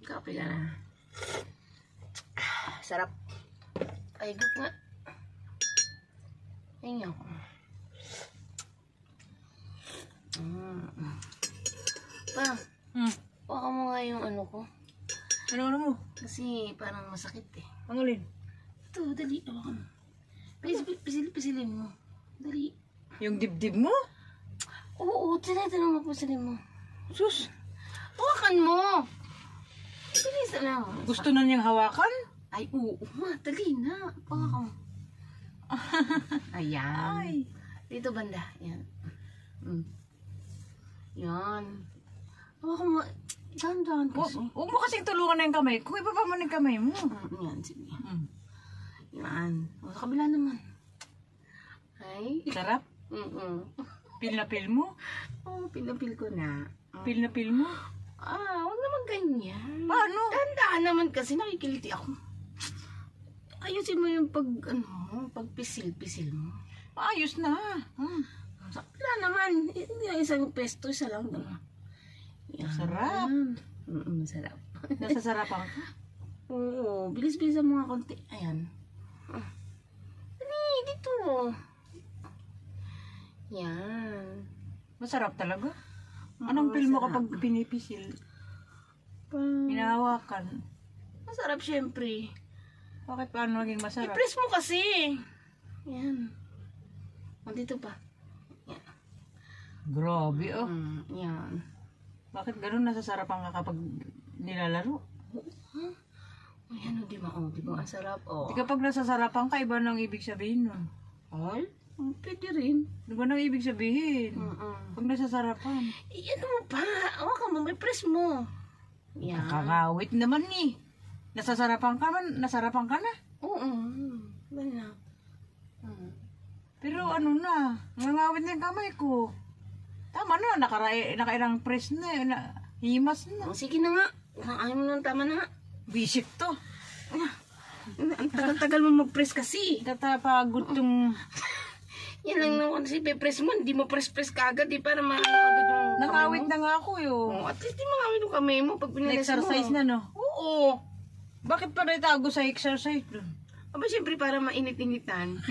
Kape ka na. Sarap. Ay, guk nga. Ay, ako. Pa, baka mo nga yung ano ko. Ano mo? Kasi parang masakit eh. Ang alin? Ito, dali. Hawakan mo. Pisilin mo. Dali. Yung dibdib mo? Oo, tinatanong mo pisilin mo. Sus! Hawakan mo! Bilis na lang. Gusto na niyang hawakan? Ay, oo. Dali na. Hawakan mo. Ayan. Ay. Dito banda. Yan. Yan. Hawakan mo. Dahan-dahan kasi. Huwag mo kasing tulungan na yung kamay. Kung ibaba mo na yung kamay mo. Yan, sige. Yan. O, sa kabila naman. Ay. Sarap? Pil na pil mo? Oo, pinapil ko na. Pil na pil mo? Huwag naman ganyan. Paano? Tandaan naman kasi nakikiliti ako. Ayusin mo yung pagpisil-pisil mo. Ayos na. Wala naman. Hindi na isang pesto, isa lang. Yan. Sarap. Sarap. Nasasarapan ka? Oo, bilis-bilisan mo nga konti. Ayan. Dali, dito. Yan. Masarap talaga. Anong pil mo kapag pinipisil? Hinahawakan. Masarap syempre. Bakit paano naging masarap? I-press mo kasi. Yan. Dito pa. Yan. Grabe oh. Yan. Bakit ganun nasasarapan ka kapag nilalaro? Ayan, di ba? Di ba? Ang sarap. Di kapag nasasarapan ka, iba nang ibig sabihin nun. Ay, pwede rin. Di ba nang ibig sabihin? Pag nasasarapan. Ano mo pa? Hawakan mo, may press mo. Yan. Nakakawit naman eh. Nasasarapan ka man, nasarapan ka na. Oo. Wala. Pero ano na, nangawit na yung kamay ko. Tama na, nakairang press na, himas na. Sige na nga. Ayaw mo nang tama na nga. Bisip to. Ang tagal-tagal mo mag-press kasi. Tatapagod tong... Yan lang naman kasi pe-press mo. Hindi mo press-press ka agad eh. Para maano agad yung Nakawit na nga ako yun. at least di makawit yung kamay mo pag pinalas mo. Na-exercise na no? Oo. Bakit pa rin tago sa exercise? Aba, syempre para mainit-initan.